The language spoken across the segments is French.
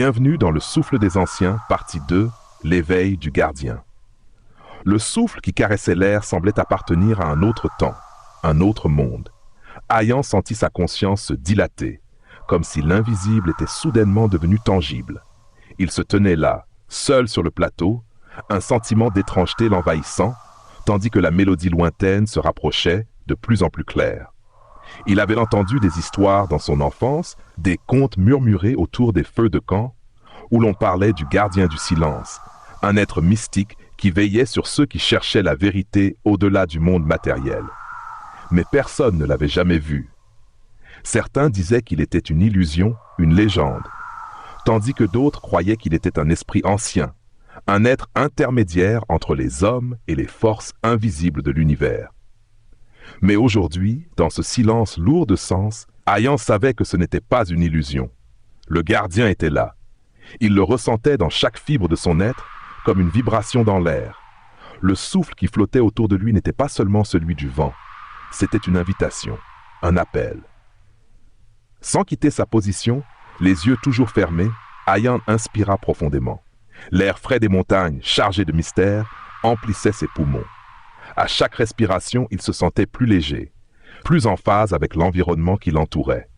Bienvenue dans le Souffle des Anciens, partie 2, l'éveil du gardien. Le souffle qui caressait l'air semblait appartenir à un autre temps, un autre monde. Ayan sentit sa conscience se dilater, comme si l'invisible était soudainement devenu tangible. Il se tenait là, seul sur le plateau, un sentiment d'étrangeté l'envahissant, tandis que la mélodie lointaine se rapprochait de plus en plus claire. Il avait entendu des histoires dans son enfance, des contes murmurés autour des feux de camp, où l'on parlait du gardien du silence, un être mystique qui veillait sur ceux qui cherchaient la vérité au-delà du monde matériel. Mais personne ne l'avait jamais vu. Certains disaient qu'il était une illusion, une légende, tandis que d'autres croyaient qu'il était un esprit ancien, un être intermédiaire entre les hommes et les forces invisibles de l'univers. Mais aujourd'hui, dans ce silence lourd de sens, Ayan savait que ce n'était pas une illusion. Le gardien était là. Il le ressentait dans chaque fibre de son être, comme une vibration dans l'air. Le souffle qui flottait autour de lui n'était pas seulement celui du vent. C'était une invitation, un appel. Sans quitter sa position, les yeux toujours fermés, Ayan inspira profondément. L'air frais des montagnes, chargé de mystère, emplissait ses poumons. À chaque respiration, il se sentait plus léger, plus en phase avec l'environnement qui l'entourait.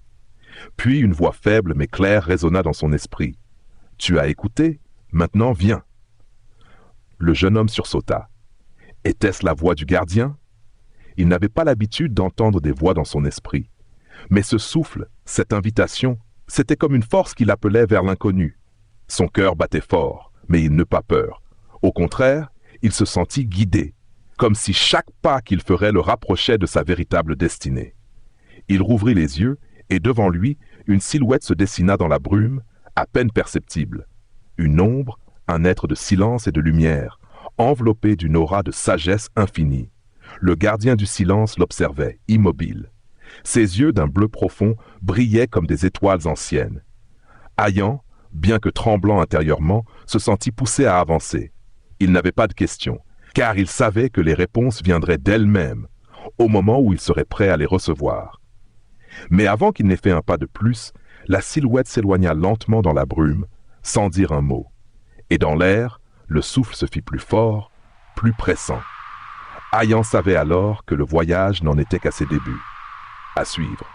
Puis une voix faible mais claire résonna dans son esprit. « Tu as écouté, maintenant viens. » Le jeune homme sursauta. Était-ce la voix du gardien? Il n'avait pas l'habitude d'entendre des voix dans son esprit. Mais ce souffle, cette invitation, c'était comme une force qui l'appelait vers l'inconnu. Son cœur battait fort, mais il n'eut pas peur. Au contraire, il se sentit guidé, comme si chaque pas qu'il ferait le rapprochait de sa véritable destinée. Il rouvrit les yeux, et devant lui, une silhouette se dessina dans la brume, à peine perceptible. Une ombre, un être de silence et de lumière, enveloppé d'une aura de sagesse infinie. Le gardien du silence l'observait, immobile. Ses yeux d'un bleu profond brillaient comme des étoiles anciennes. Ayan, bien que tremblant intérieurement, se sentit poussé à avancer. Il n'avait pas de questions, car il savait que les réponses viendraient d'elles-mêmes, au moment où il serait prêt à les recevoir. Mais avant qu'il n'ait fait un pas de plus, la silhouette s'éloigna lentement dans la brume, sans dire un mot. Et dans l'air, le souffle se fit plus fort, plus pressant. Ayan savait alors que le voyage n'en était qu'à ses débuts. À suivre.